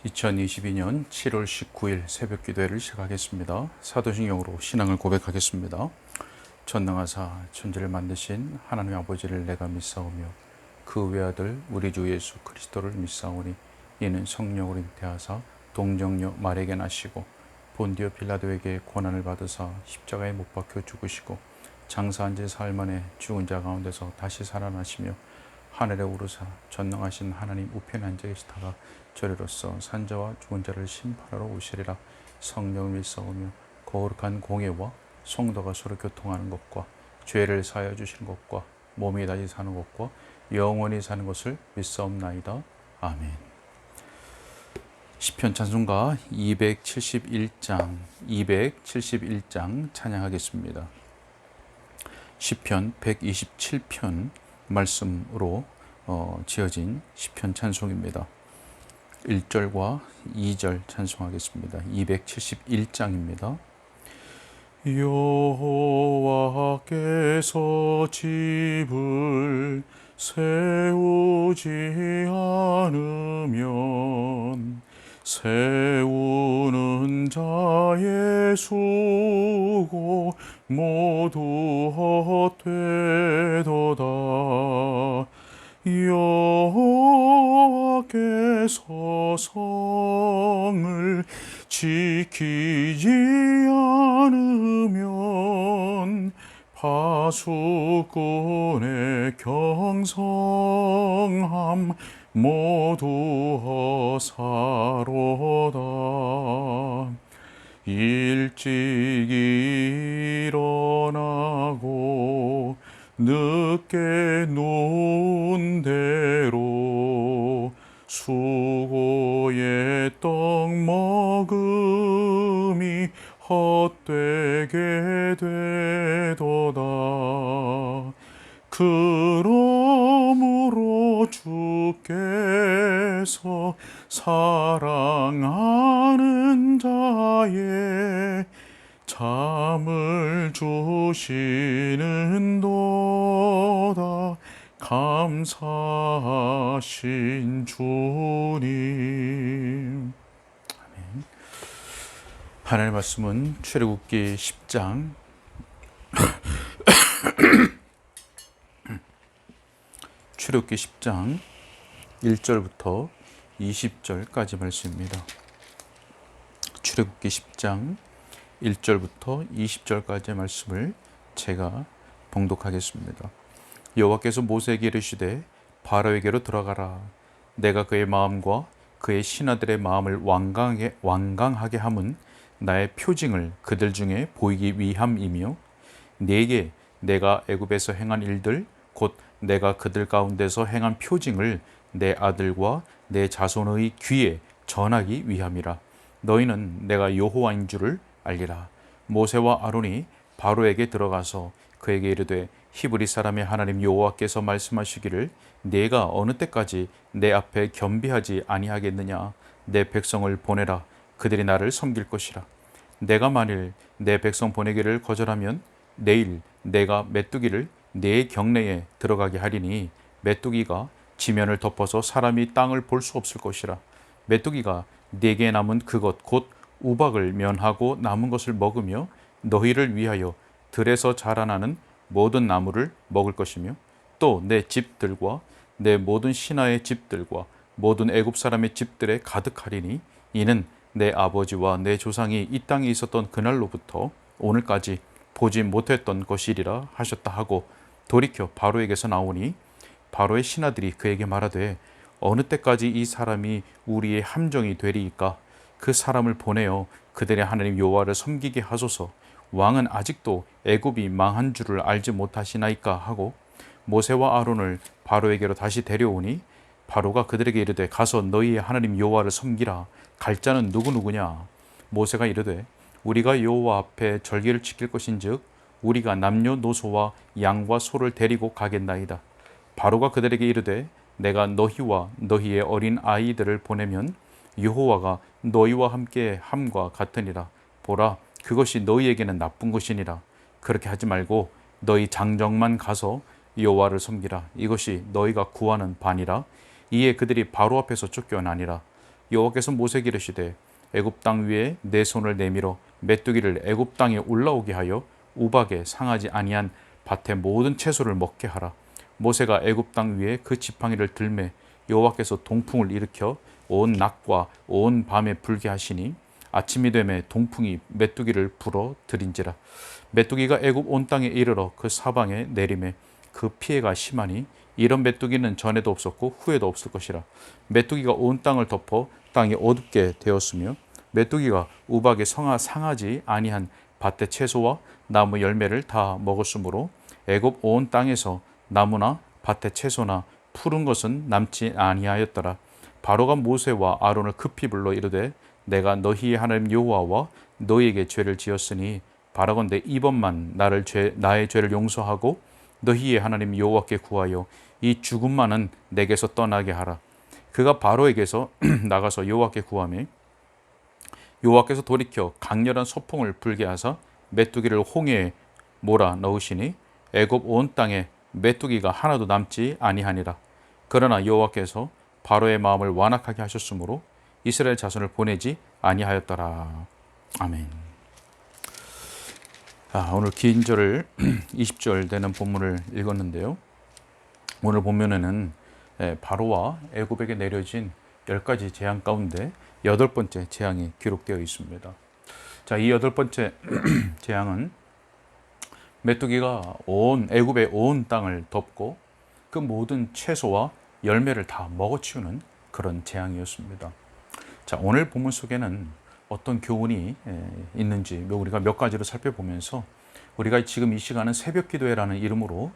2022년 7월 19일 새벽 기도회를 시작하겠습니다. 사도신경으로 신앙을 고백하겠습니다. 전능하사 천지를 만드신 하나님 아버지를 내가 믿사오며 그 외아들 우리 주 예수 그리스도를 믿사오니 이는 성령으로 잉태하사 동정녀 마리아에게 나시고 본디오 빌라도에게 고난을 받으사 십자가에 못 박혀 죽으시고 장사한 지 사흘 만에 죽은 자 가운데서 다시 살아나시며 하늘에 오르사 전능하신 하나님 우편에 앉아 계시다가 저리로서 산자와 죽은 자를 심판하러 오시리라. 성령을 믿사오며 거룩한 공예와 성도가 서로 교통하는 것과 죄를 사하여 주시는 것과 몸이 다시 사는 것과 영원히 사는 것을 믿사옵나이다. 아멘. 시편 찬송가 271장 찬양하겠습니다. 시편 127편 말씀으로 지어진 시편 찬송입니다. 1절과 2절 찬송하겠습니다. 271장입니다. 여호와께서 집을 세우지 않으면 세우는 자의 수고 모두 헛되도다. 여호와께서 성을 지키지 않으면 파수꾼의 경성함 모두 헛사로다. 일찍 일어나고 늦게 누운 대로 수고의 떡 먹음이 헛되게 되도다. 그러므로 주께서 사랑하는 자의 잠을 주시는 도다. 감사하신 주님. 아멘. 하나님의 말씀은 출애굽기 10장 출애굽기 10장 1절부터 20절까지 말씀입니다. 출애굽기 10장 1절부터 20절까지의 말씀을 제가 봉독하겠습니다. 여호와께서 모세에게 이르시되 바로에게로 들어가라. 내가 그의 마음과 그의 신하들의 마음을 완강하게 함은 나의 표징을 그들 중에 보이기 위함이며 네게 내가 애굽에서 행한 일들 곧 내가 그들 가운데서 행한 표징을 내 아들과 내 자손의 귀에 전하기 위함이라. 너희는 내가 여호와인 줄을 알리라. 모세와 아론이 바로에게 들어가서 그에게 이르되 히브리 사람의 하나님 여호와께서 말씀하시기를 내가 어느 때까지 내 앞에 겸비하지 아니하겠느냐. 내 백성을 보내라. 그들이 나를 섬길 것이라. 내가 만일 내 백성 보내기를 거절하면 내일 내가 메뚜기를 내 경내에 들어가게 하리니 메뚜기가 지면을 덮어서 사람이 땅을 볼 수 없을 것이라. 메뚜기가 네게 남은 그것 곧 우박을 면하고 남은 것을 먹으며 너희를 위하여 들에서 자라나는 모든 나무를 먹을 것이며 또 내 집들과 내 모든 신하의 집들과 모든 애굽 사람의 집들에 가득하리니 이는 내 아버지와 내 조상이 이 땅에 있었던 그날로부터 오늘까지 보지 못했던 것이리라 하셨다 하고 돌이켜 바로에게서 나오니 바로의 신하들이 그에게 말하되 어느 때까지 이 사람이 우리의 함정이 되리이까. 그 사람을 보내어 그들의 하나님 여호와를 섬기게 하소서. 왕은 아직도 애굽이 망한 줄을 알지 못하시나이까 하고 모세와 아론을 바로에게로 다시 데려오니 바로가 그들에게 이르되 가서 너희의 하나님 여호와를 섬기라. 갈 자는 누구냐. 모세가 이르되 우리가 여호와 앞에 절기를 지킬 것인즉 우리가 남녀노소와 양과 소를 데리고 가겠나이다. 바로가 그들에게 이르되 내가 너희와 너희의 어린 아이들을 보내면 여호와가 너희와 함께 함과 같으니라. 보라, 그것이 너희에게는 나쁜 것이니라. 그렇게 하지 말고 너희 장정만 가서 여호와를 섬기라. 이것이 너희가 구하는 바니라. 이에 그들이 바로 앞에서 쫓겨나니라. 여호와께서 모세에게 이르시되 애굽 땅 위에 내 손을 내밀어 메뚜기를 애굽 땅에 올라오게 하여 우박에 상하지 아니한 밭의 모든 채소를 먹게 하라. 모세가 애굽 땅 위에 그 지팡이를 들매 여호와께서 동풍을 일으켜 온 낮과 온 밤에 불게 하시니 아침이 되매 동풍이 메뚜기를 불어 들인지라. 메뚜기가 애굽 온 땅에 이르러 그 사방에 내림에 그 피해가 심하니 이런 메뚜기는 전에도 없었고 후에도 없을 것이라. 메뚜기가 온 땅을 덮어 땅이 어둡게 되었으며 메뚜기가 우박에 상하지 아니한 밭의 채소와 나무 열매를 다 먹었으므로 애굽 온 땅에서 나무나 밭의 채소나 푸른 것은 남지 아니하였더라. 바로가 모세와 아론을 급히 불러 이르되 내가 너희의 하나님 여호와와 너희에게 죄를 지었으니 바라건대 이번만 나의 죄를 용서하고 너희의 하나님 여호와께 구하여 이 죽음만은 내게서 떠나게 하라. 그가 바로에게서 나가서 여호와께 구하매 여호와께서 돌이켜 강렬한 소풍을 불게 하사 메뚜기를 홍해에 몰아 넣으시니 애굽 온 땅에 메뚜기가 하나도 남지 아니하니라. 그러나 여호와께서 바로의 마음을 완악하게 하셨으므로 이스라엘 자손을 보내지 아니하였더라. 아멘. 오늘 긴 절을 20절 되는 본문을 읽었는데요. 오늘 본문에는 바로와 애굽에게 내려진 10가지 재앙 가운데 8번째 재앙이 기록되어 있습니다. 자, 이 8번째 재앙은 메뚜기가 온 애굽의 온 땅을 덮고 그 모든 채소와 열매를 다 먹어치우는 그런 재앙이었습니다. 자, 오늘 본문 속에는 어떤 교훈이 있는지 우리가 몇 가지로 살펴보면서 우리가 지금 이 시간은 새벽 기도회라는 이름으로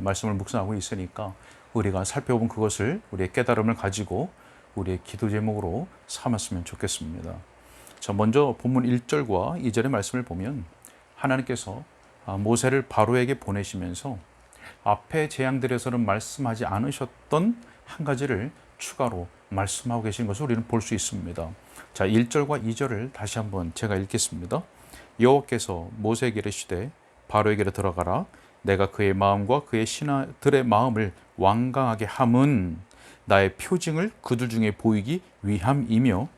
말씀을 묵상하고 있으니까 우리가 살펴본 그것을 우리의 깨달음을 가지고 우리의 기도 제목으로 삼았으면 좋겠습니다. 자, 먼저 본문 1절과 2절의 말씀을 보면 하나님께서 모세를 바로에게 보내시면서 앞에 재앙들에서는 말씀하지 않으셨던 한 가지를 추가로 말씀하고 계신 것을 우리는 볼 수 있습니다. 자, 1절과 2절을 다시 한번 제가 읽겠습니다. 여호와께서 모세에게 이르시되 바로에게로 들어가라. 내가 그의 마음과 그의 신하들의 마음을 완강하게 함은 나의 표징을 그들 중에 보이기 위함이며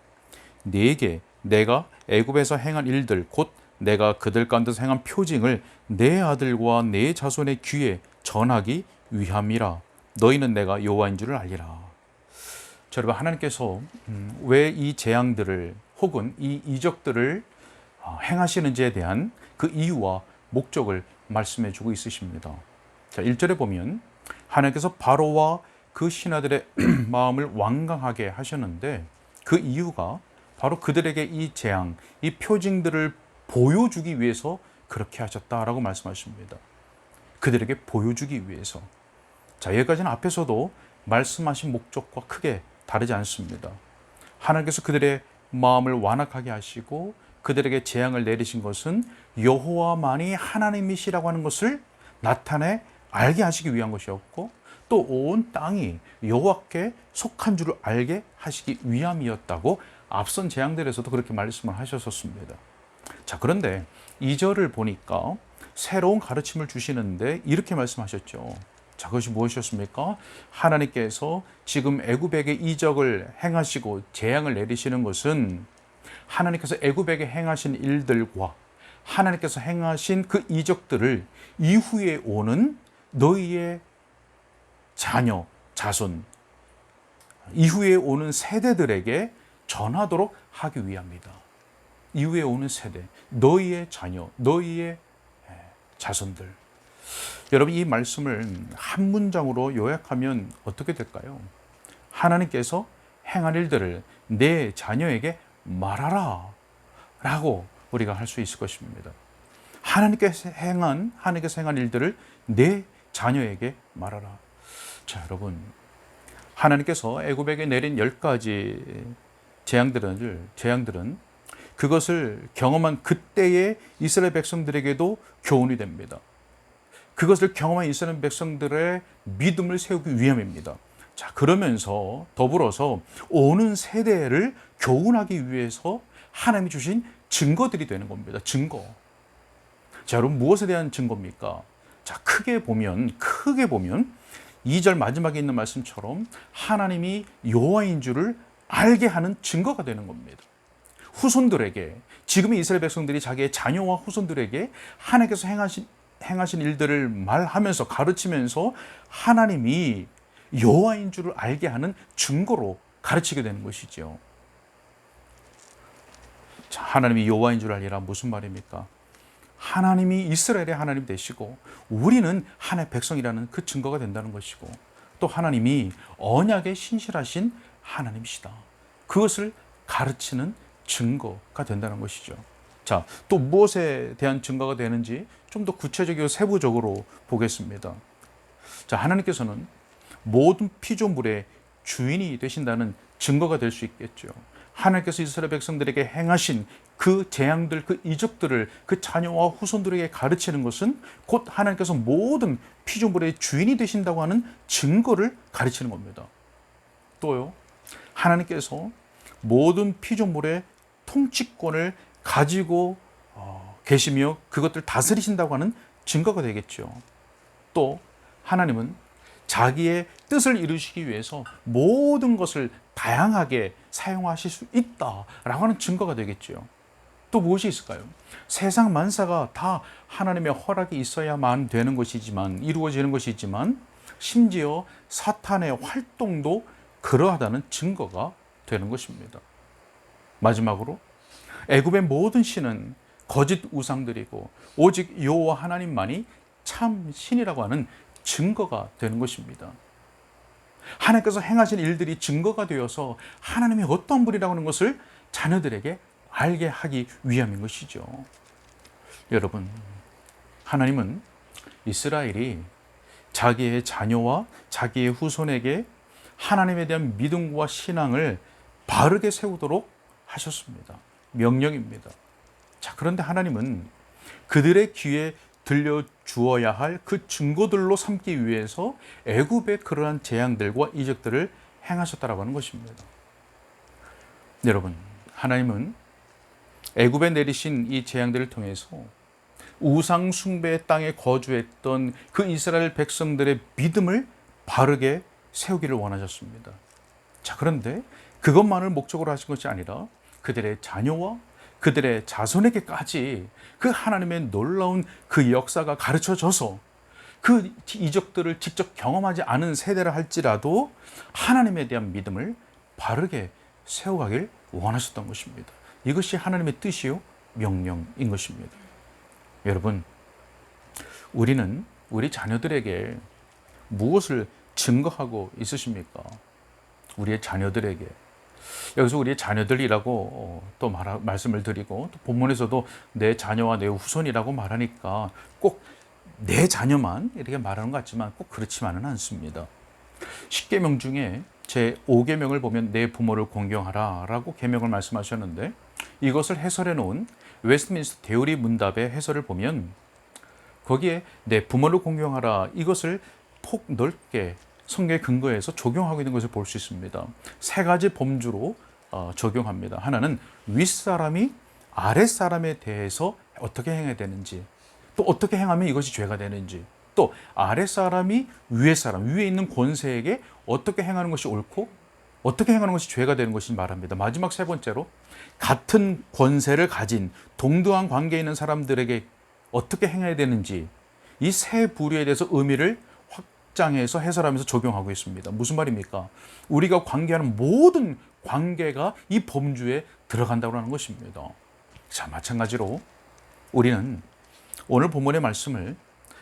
네게 내가 애굽에서 행한 일들 곧 내가 그들 가운데서 행한 표징을 내 아들과 내 자손의 귀에 전하기 위함이라. 너희는 내가 여호와인 줄을 알리라. 자, 여러분, 하나님께서 왜 이 재앙들을 혹은 이 이적들을 행하시는지에 대한 그 이유와 목적을 말씀해 주고 있으십니다. 자, 1절에 보면 하나님께서 바로와 그 신하들의 마음을 완강하게 하셨는데 그 이유가 바로 그들에게 이 재앙, 이 표징들을 보여주기 위해서 그렇게 하셨다라고 말씀하십니다. 그들에게 보여주기 위해서. 자, 여기까지는 앞에서도 말씀하신 목적과 크게 다르지 않습니다. 하나님께서 그들의 마음을 완악하게 하시고 그들에게 재앙을 내리신 것은 여호와만이 하나님이시라고 하는 것을 나타내 알게 하시기 위한 것이었고 또 온 땅이 여호와께 속한 줄을 알게 하시기 위함이었다고 앞선 재앙들에서도 그렇게 말씀을 하셨었습니다. 자, 그런데 2절을 보니까 새로운 가르침을 주시는데 이렇게 말씀하셨죠. 자, 그것이 무엇이었습니까? 하나님께서 지금 애굽에게 이적을 행하시고 재앙을 내리시는 것은 하나님께서 애굽에게 행하신 일들과 하나님께서 행하신 그 이적들을 이후에 오는 너희의 자녀, 자손, 이후에 오는 세대들에게 전하도록 하기 위함이다. 이후에 오는 세대, 너희의 자녀, 너희의 자손들. 여러분, 이 말씀을 한 문장으로 요약하면 어떻게 될까요? 하나님께서 행한 일들을 내 자녀에게 말하라 라고 우리가 할 수 있을 것입니다. 하나님께서 행한 일들을 내 자녀에게 말하라. 자, 여러분, 하나님께서 애굽에게 내린 10가지 재앙들은 그것을 경험한 그때의 이스라엘 백성들에게도 교훈이 됩니다. 그것을 경험한 이스라엘 백성들의 믿음을 세우기 위함입니다. 자, 그러면서 더불어서 오는 세대를 교훈하기 위해서 하나님이 주신 증거들이 되는 겁니다. 증거. 자, 여러분, 무엇에 대한 증거입니까? 자, 크게 보면 2절 마지막에 있는 말씀처럼 하나님이 여호와인 줄을 알게 하는 증거가 되는 겁니다. 후손들에게, 지금의 이스라엘 백성들이 자기의 자녀와 후손들에게 하나님께서 행하신 일들을 말하면서, 가르치면서 하나님이 여호와인 줄을 알게 하는 증거로 가르치게 되는 것이죠. 자, 하나님이 여호와인 줄 알리라 무슨 말입니까? 하나님이 이스라엘의 하나님 되시고 우리는 하나님의 백성이라는 그 증거가 된다는 것이고, 또 하나님이 언약에 신실하신 하나님이시다, 그것을 가르치는 증거가 된다는 것이죠. 자, 또 무엇에 대한 증거가 되는지 좀 더 구체적이고 세부적으로 보겠습니다. 자, 하나님께서는 모든 피조물의 주인이 되신다는 증거가 될 수 있겠죠. 하나님께서 이스라엘 백성들에게 행하신 그 재앙들, 그 이적들을 그 자녀와 후손들에게 가르치는 것은 곧 하나님께서 모든 피조물의 주인이 되신다고 하는 증거를 가르치는 겁니다. 또요, 하나님께서 모든 피조물의 통치권을 가지고 계시며 그것들 다스리신다고 하는 증거가 되겠죠. 또 하나님은 자기의 뜻을 이루시기 위해서 모든 것을 다양하게 사용하실 수 있다라고 하는 증거가 되겠죠. 또 무엇이 있을까요? 세상 만사가 다 하나님의 허락이 있어야만 되는 것이지만, 이루어지는 것이지만, 심지어 사탄의 활동도 그러하다는 증거가 되는 것입니다. 마지막으로 애굽의 모든 신은 거짓 우상들이고 오직 여호와 하나님만이 참 신이라고 하는 증거가 되는 것입니다. 하나님께서 행하신 일들이 증거가 되어서 하나님이 어떤 분이라고 하는 것을 자녀들에게 알게 하기 위함인 것이죠. 여러분, 하나님은 이스라엘이 자기의 자녀와 자기의 후손에게 하나님에 대한 믿음과 신앙을 바르게 세우도록 하셨습니다. 명령입니다. 자, 그런데 하나님은 그들의 귀에 들려주어야 할 그 증거들로 삼기 위해서 애굽의 그러한 재앙들과 이적들을 행하셨다라고 하는 것입니다. 여러분, 하나님은 애굽에 내리신 이 재앙들을 통해서 우상 숭배의 땅에 거주했던 그 이스라엘 백성들의 믿음을 바르게 세우기를 원하셨습니다. 자, 그런데 그것만을 목적으로 하신 것이 아니라 그들의 자녀와 그들의 자손에게까지 그 하나님의 놀라운 그 역사가 가르쳐져서 그 이적들을 직접 경험하지 않은 세대라 할지라도 하나님에 대한 믿음을 바르게 세워가길 원하셨던 것입니다. 이것이 하나님의 뜻이요 명령인 것입니다. 여러분, 우리는 우리 자녀들에게 무엇을 증거하고 있으십니까? 우리의 자녀들에게. 여기서 우리의 자녀들이라고 또 말씀을 드리고, 또 본문에서도 내 자녀와 내 후손이라고 말하니까 꼭 내 자녀만 이렇게 말하는 것 같지만 꼭 그렇지만은 않습니다. 10계명 중에 제 5계명을 보면 내 부모를 공경하라 라고 계명을 말씀하셨는데, 이것을 해설해 놓은 웨스트민스터 대우리 문답의 해설을 보면 거기에 내 부모를 공경하라, 이것을 폭 넓게 성경의 근거에서 적용하고 있는 것을 볼 수 있습니다. 세 가지 범주로 적용합니다. 하나는 윗사람이 아랫사람에 대해서 어떻게 행해야 되는지, 또 어떻게 행하면 이것이 죄가 되는지, 또 아랫사람이 위에 사람, 위에 있는 권세에게 어떻게 행하는 것이 옳고 어떻게 행하는 것이 죄가 되는 것을 말합니다. 마지막 세 번째로 같은 권세를 가진 동등한 관계에 있는 사람들에게 어떻게 행해야 되는지, 이 세 부류에 대해서 의미를 확장해서 해설하면서 적용하고 있습니다. 무슨 말입니까? 우리가 관계하는 모든 관계가 이 범주에 들어간다고 하는 것입니다. 자, 마찬가지로 우리는 오늘 본문의 말씀을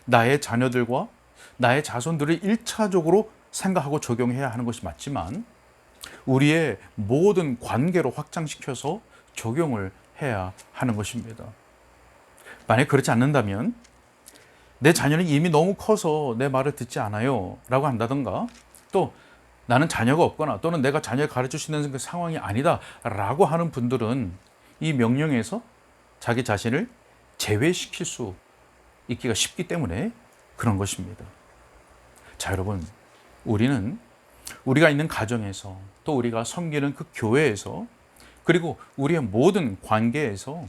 나의 자녀들과 나의 자손들을 1차적으로 생각하고 적용해야 하는 것이 맞지만, 우리의 모든 관계로 확장시켜서 적용을 해야 하는 것입니다. 만약 그렇지 않는다면 내 자녀는 이미 너무 커서 내 말을 듣지 않아요 라고 한다든가, 또 나는 자녀가 없거나 또는 내가 자녀를 가르칠 수 있는 상황이 아니다 라고 하는 분들은 이 명령에서 자기 자신을 제외시킬 수 있기가 쉽기 때문에 그런 것입니다. 자, 여러분, 우리는 우리가 있는 가정에서, 또 우리가 섬기는 그 교회에서, 그리고 우리의 모든 관계에서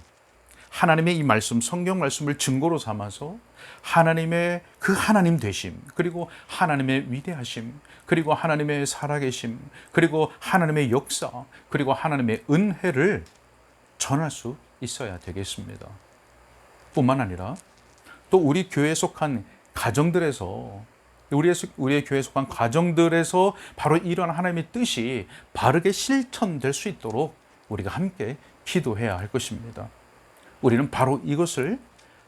하나님의 이 말씀, 성경 말씀을 증거로 삼아서 하나님의 그 하나님 되심, 그리고 하나님의 위대하심, 그리고 하나님의 살아계심, 그리고 하나님의 역사, 그리고 하나님의 은혜를 전할 수 있어야 되겠습니다. 뿐만 아니라 또 우리 교회에 속한 가정들에서, 우리의 교회에 속한 가정들에서 바로 이러한 하나님의 뜻이 바르게 실천될 수 있도록 우리가 함께 기도해야 할 것입니다. 우리는 바로 이것을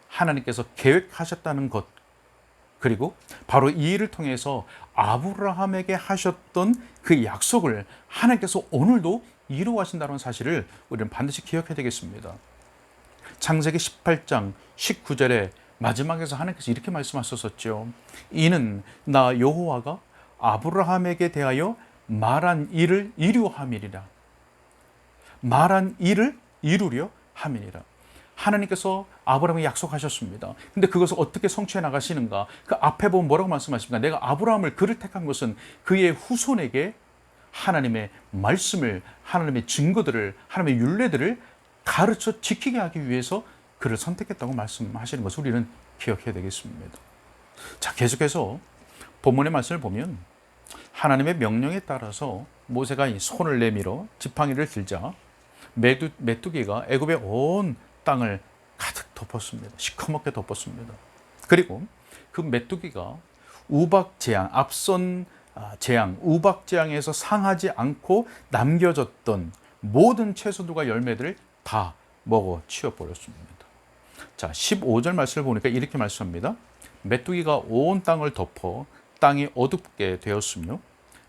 하나님께서 계획하셨다는 것, 그리고 바로 이 일을 통해서 아브라함에게 하셨던 그 약속을 하나님께서 오늘도 이루어가신다는 사실을 우리는 반드시 기억해야 되겠습니다. 창세기 18장 19절에 마지막에서 하나님께서 이렇게 말씀하셨었죠. 이는 나 여호와가 아브라함에게 대하여 말한 일을 이루려 함이니라. 말한 일을 이루려 함이니라. 하나님께서 아브라함에게 약속하셨습니다. 근데 그것을 어떻게 성취해 나가시는가? 그 앞에 보면 뭐라고 말씀하십니까? 내가 아브라함을 그를 택한 것은 그의 후손에게 하나님의 말씀을, 하나님의 증거들을, 하나님의 율례들을 가르쳐 지키게 하기 위해서 그를 선택했다고 말씀하시는 것을 우리는 기억해야 되겠습니다. 자, 계속해서 본문의 말씀을 보면 하나님의 명령에 따라서 모세가 이 손을 내밀어 지팡이를 들자 메뚜기가 애굽의 온 땅을 가득 덮었습니다. 시커멓게 덮었습니다. 그리고 그 메뚜기가 우박재앙, 앞선 재앙, 우박재앙에서 상하지 않고 남겨졌던 모든 채소들과 열매들을 다 먹어 치워버렸습니다. 자, 15절 말씀을 보니까 이렇게 말씀합니다. 메뚜기가 온 땅을 덮어 땅이 어둡게 되었으며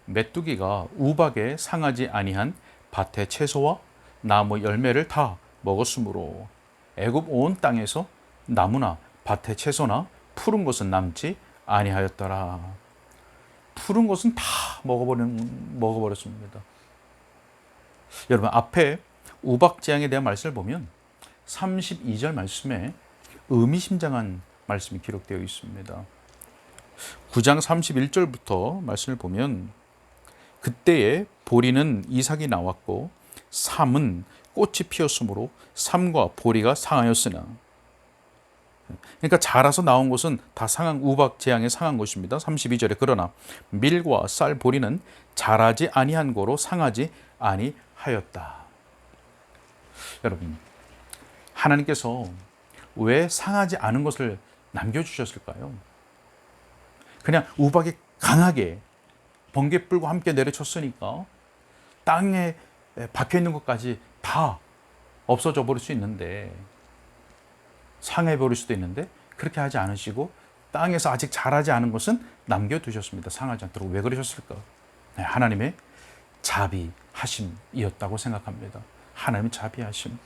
메뚜기가 우박에 상하지 아니한 밭의 채소와 나무 열매를 다 먹었으므로 애굽 온 땅에서 나무나 밭의 채소나 푸른 것은 남지 아니하였더라. 푸른 것은 다 먹어버렸습니다. 여러분, 앞에 우박재앙에 대한 말씀을 보면 32절 말씀에 의미심장한 말씀이 기록되어 있습니다. 9장 31절부터 말씀을 보면 그때에 보리는 이삭이 나왔고 삼은 꽃이 피었으므로 삼과 보리가 상하였으나, 그러니까 자라서 나온 것은 다 상한 우박 재앙에 상한 것입니다. 32절에 그러나 밀과 쌀 보리는 자라지 아니한 거로 상하지 아니하였다. 여러분, 하나님께서 왜 상하지 않은 것을 남겨주셨을까요? 그냥 우박이 강하게 번갯불과 함께 내려쳤으니까 땅에 박혀있는 것까지 다 없어져 버릴 수 있는데, 상해 버릴 수도 있는데 그렇게 하지 않으시고 땅에서 아직 자라지 않은 것은 남겨두셨습니다. 상하지 않도록. 왜 그러셨을까? 네, 하나님의 자비하심이었다고 생각합니다. 하나님의 자비하심.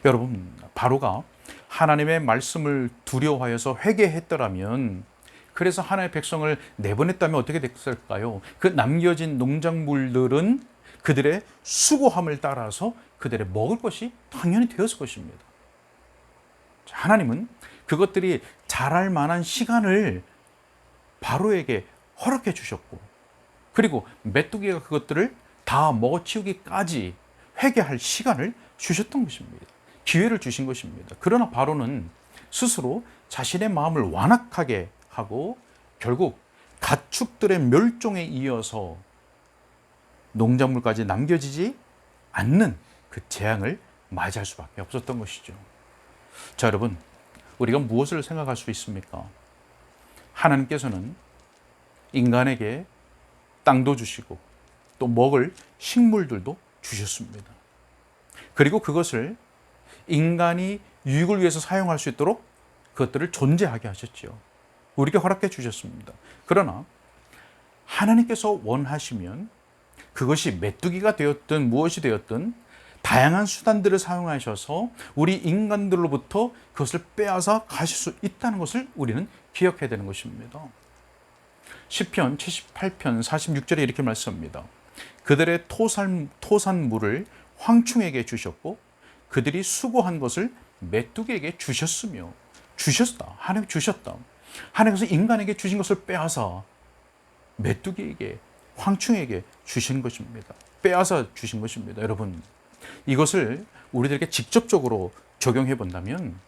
여러분, 바로가 하나님의 말씀을 두려워하여서 회개했더라면, 그래서 하나님의 백성을 내보냈다면 어떻게 됐을까요? 그 남겨진 농작물들은 그들의 수고함을 따라서 그들의 먹을 것이 당연히 되었을 것입니다. 하나님은 그것들이 자랄 만한 시간을 바로에게 허락해 주셨고, 그리고 메뚜기가 그것들을 다 먹어치우기까지 회개할 시간을 주셨던 것입니다. 기회를 주신 것입니다. 그러나 바로는 스스로 자신의 마음을 완악하게 하고 결국 가축들의 멸종에 이어서 농작물까지 남겨지지 않는 그 재앙을 맞이할 수밖에 없었던 것이죠. 자, 여러분, 우리가 무엇을 생각할 수 있습니까? 하나님께서는 인간에게 땅도 주시고 또 먹을 식물들도 주셨습니다. 그리고 그것을 인간이 유익을 위해서 사용할 수 있도록 그것들을 존재하게 하셨죠. 우리에게 허락해 주셨습니다. 그러나 하나님께서 원하시면 그것이 메뚜기가 되었든 무엇이 되었든 다양한 수단들을 사용하셔서 우리 인간들로부터 그것을 빼앗아 가실 수 있다는 것을 우리는 기억해야 되는 것입니다. 시편 78편 46절에 이렇게 말씀합니다. 그들의 토산물을 황충에게 주셨고 그들이 수고한 것을 메뚜기에게 주셨으며, 주셨다. 하나님 주셨다. 하나님께서 인간에게 주신 것을 빼앗아 메뚜기에게, 황충에게 주신 것입니다. 빼앗아 주신 것입니다. 여러분, 이것을 우리들에게 직접적으로 적용해 본다면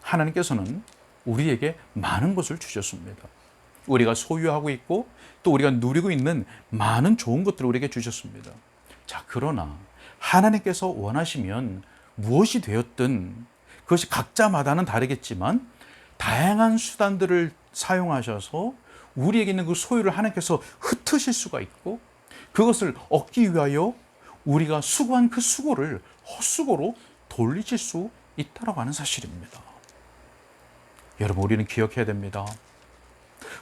하나님께서는 우리에게 많은 것을 주셨습니다. 우리가 소유하고 있고 또 우리가 누리고 있는 많은 좋은 것들을 우리에게 주셨습니다. 자, 그러나 하나님께서 원하시면 무엇이 되었든 그것이 각자마다는 다르겠지만 다양한 수단들을 사용하셔서 우리에게 있는 그 소유를 하나님께서 흩으실 수가 있고 그것을 얻기 위하여 우리가 수고한 그 수고를 헛수고로 돌리실 수 있다라고 하는 사실입니다. 여러분, 우리는 기억해야 됩니다.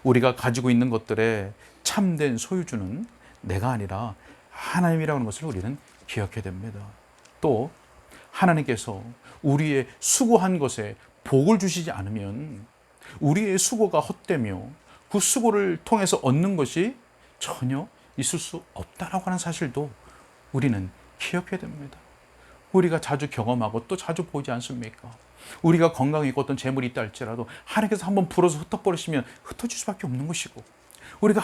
우리가 가지고 있는 것들의 참된 소유주는 내가 아니라 하나님이라는 것을 우리는 기억해야 됩니다. 또 하나님께서 우리의 수고한 것에 복을 주시지 않으면 우리의 수고가 헛되며 그 수고를 통해서 얻는 것이 전혀 있을 수 없다라고 하는 사실도 우리는 기억해야 됩니다. 우리가 자주 경험하고 또 자주 보지 않습니까? 우리가 건강이 있고 어떤 재물이 있다 할지라도 하나님께서 한번 불어서 흩어버리시면 흩어질 수밖에 없는 것이고, 우리가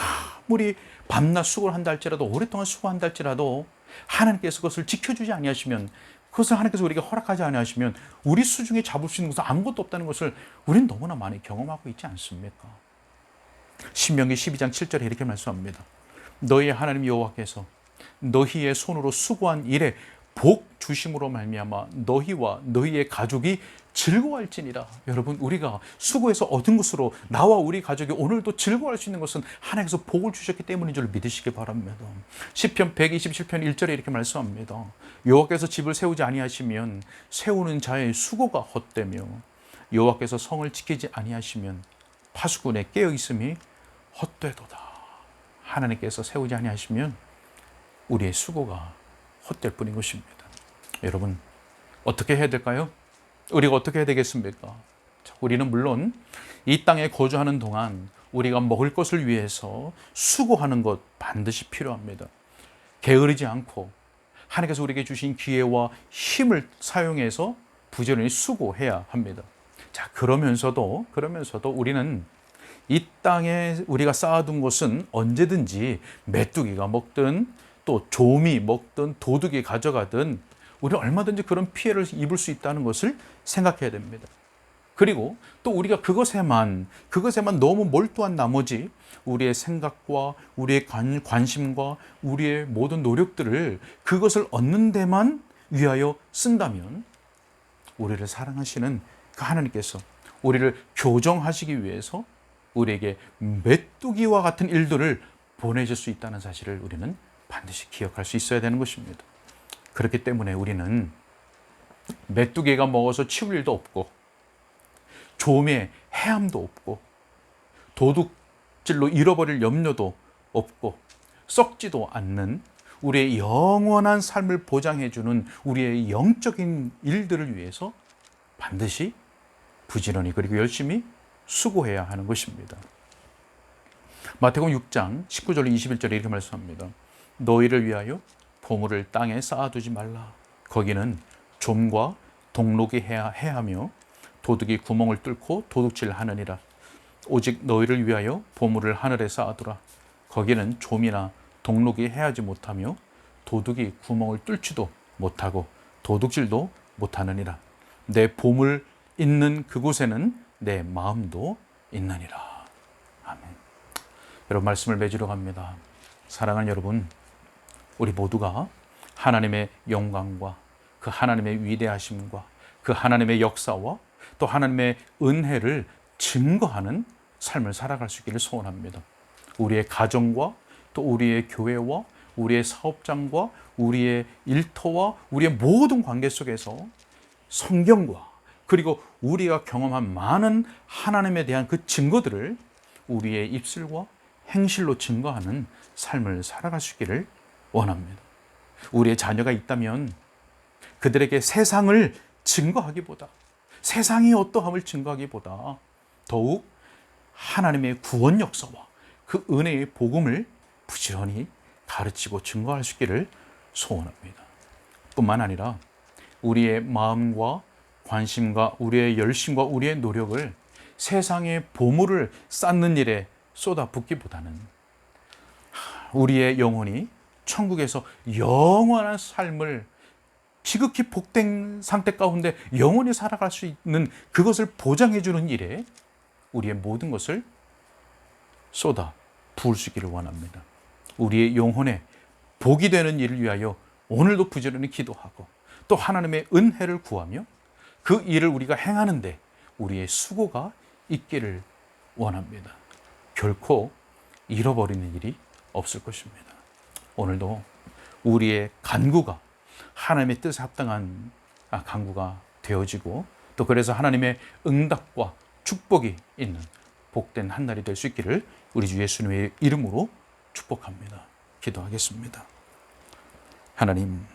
아무리 밤낮 수고를 한다 할지라도 오랫동안 수고한다 할지라도 하나님께서 그것을 지켜주지 아니하시면, 그것을 하나님께서 우리에게 허락하지 아니하시면 우리 수중에 잡을 수 있는 것은 아무것도 없다는 것을 우리는 너무나 많이 경험하고 있지 않습니까? 신명기 12장 7절에 이렇게 말씀합니다. 너희의 하나님 여호와께서 너희의 손으로 수고한 일에 복 주심으로 말미암아 너희와 너희의 가족이 즐거워할지니라. 여러분, 우리가 수고해서 얻은 것으로 나와 우리 가족이 오늘도 즐거워할 수 있는 것은 하나님께서 복을 주셨기 때문인 줄 믿으시기 바랍니다. 시편 127편 1절에 이렇게 말씀합니다. 여호와께서 집을 세우지 아니하시면 세우는 자의 수고가 헛되며 여호와께서 성을 지키지 아니하시면 파수꾼의 깨어 있음이 헛되도다. 하나님께서 세우지 아니하시면 우리의 수고가 헛될 뿐인 것입니다. 여러분, 어떻게 해야 될까요? 우리가 어떻게 해야 되겠습니까? 우리는 물론 이 땅에 거주하는 동안 우리가 먹을 것을 위해서 수고하는 것 반드시 필요합니다. 게으르지 않고 하나님께서 우리에게 주신 기회와 힘을 사용해서 부지런히 수고해야 합니다. 자, 그러면서도 우리는 이 땅에 우리가 쌓아둔 것은 언제든지 메뚜기가 먹든 또 좀이 먹든 도둑이 가져가든 우리는 얼마든지 그런 피해를 입을 수 있다는 것을 생각해야 됩니다. 그리고 또 우리가 그것에만 너무 몰두한 나머지 우리의 생각과 우리의 관심과 우리의 모든 노력들을 그것을 얻는 데만 위하여 쓴다면 우리를 사랑하시는 그 하나님께서 우리를 교정하시기 위해서 우리에게 메뚜기와 같은 일들을 보내실 수 있다는 사실을 우리는 반드시 기억할 수 있어야 되는 것입니다. 그렇기 때문에 우리는 메뚜기가 먹어서 치울 일도 없고 좀의 해함도 없고 도둑질로 잃어버릴 염려도 없고 썩지도 않는 우리의 영원한 삶을 보장해주는 우리의 영적인 일들을 위해서 반드시 부지런히 그리고 열심히 수고해야 하는 것입니다. 마태복음 6장 19절 21절에 이렇게 말씀합니다. 너희를 위하여 보물을 땅에 쌓아두지 말라. 거기는 좀과 동록이 해하며 도둑이 구멍을 뚫고 도둑질하느니라. 오직 너희를 위하여 보물을 하늘에 쌓아두라. 거기는 좀이나 동록이 해하지 못하며 도둑이 구멍을 뚫지도 못하고 도둑질도 못하느니라. 내 보물 있는 그곳에는 내 마음도 있느니라. 아멘. 여러분, 말씀을 맺으러 갑니다. 사랑하는 여러분, 우리 모두가 하나님의 영광과 그 하나님의 위대하심과 그 하나님의 역사와 또 하나님의 은혜를 증거하는 삶을 살아갈 수 있기를 소원합니다. 우리의 가정과 또 우리의 교회와 우리의 사업장과 우리의 일터와 우리의 모든 관계 속에서 성경과 그리고 우리가 경험한 많은 하나님에 대한 그 증거들을 우리의 입술과 행실로 증거하는 삶을 살아갈 수 있기를 원합니다. 우리의 자녀가 있다면 그들에게 세상을 증거하기보다, 세상이 어떠함을 증거하기보다 더욱 하나님의 구원 역사와 그 은혜의 복음을 부지런히 가르치고 증거할 수 있기를 소원합니다. 뿐만 아니라 우리의 마음과 관심과 우리의 열심과 우리의 노력을 세상의 보물을 쌓는 일에 쏟아붓기보다는 우리의 영혼이 천국에서 영원한 삶을 지극히 복된 상태 가운데 영원히 살아갈 수 있는 그것을 보장해 주는 일에 우리의 모든 것을 쏟아 부을 수 있기를 원합니다. 우리의 영혼에 복이 되는 일을 위하여 오늘도 부지런히 기도하고 또 하나님의 은혜를 구하며 그 일을 우리가 행하는데 우리의 수고가 있기를 원합니다. 결코 잃어버리는 일이 없을 것입니다. 오늘도 우리의 간구가 하나님의 뜻에 합당한 간구가 되어지고 또 그래서 하나님의 응답과 축복이 있는 복된 한 날이 될 수 있기를 우리 주 예수님의 이름으로 축복합니다. 기도하겠습니다. 하나님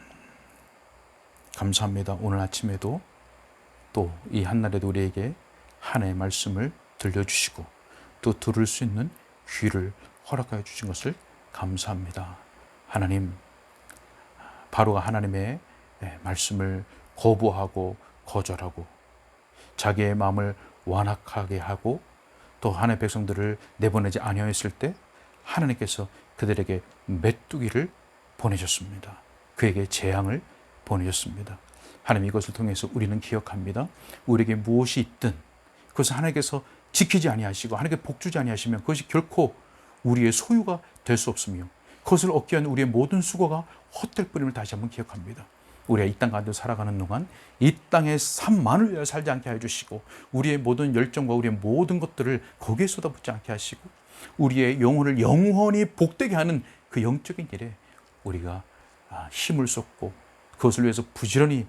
감사합니다. 오늘 아침에도 또 이 한날에도 우리에게 하나님의 말씀을 들려주시고 또 들을 수 있는 귀를 허락하여 주신 것을 감사합니다. 하나님, 바로가 하나님의 말씀을 거부하고 거절하고 자기의 마음을 완악하게 하고 또 하나님의 백성들을 내보내지 아니하였을 때 하나님께서 그들에게 메뚜기를 보내셨습니다. 그에게 재앙을 보내셨습니다. 하나님, 이것을 통해서 우리는 기억합니다. 우리에게 무엇이 있든 그것을 하나님께서 지키지 아니하시고 하나님께 복주지 아니하시면 그것이 결코 우리의 소유가 될 수 없으며 그것을 얻기 위한 우리의 모든 수고가 헛될 뿐임을 다시 한번 기억합니다. 우리가 이 땅 가운데 살아가는 동안 이 땅의 삶만을 위하여 살지 않게 해주시고 우리의 모든 열정과 우리의 모든 것들을 거기에 쏟아붓지 않게 하시고 우리의 영혼을 영원히 복되게 하는 그 영적인 일에 우리가 힘을 쏟고 그것을 위해서 부지런히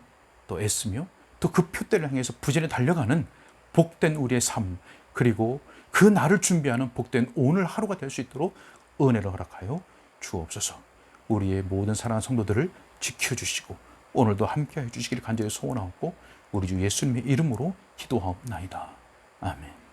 또 애쓰며 또 그 표대를 향해서 부지런히 달려가는 복된 우리의 삶 그리고 그 날을 준비하는 복된 오늘 하루가 될 수 있도록 은혜를 허락하여 주옵소서. 우리의 모든 사랑하는 성도들을 지켜주시고 오늘도 함께해 주시기를 간절히 소원하고 우리 주 예수님의 이름으로 기도하옵나이다. 아멘.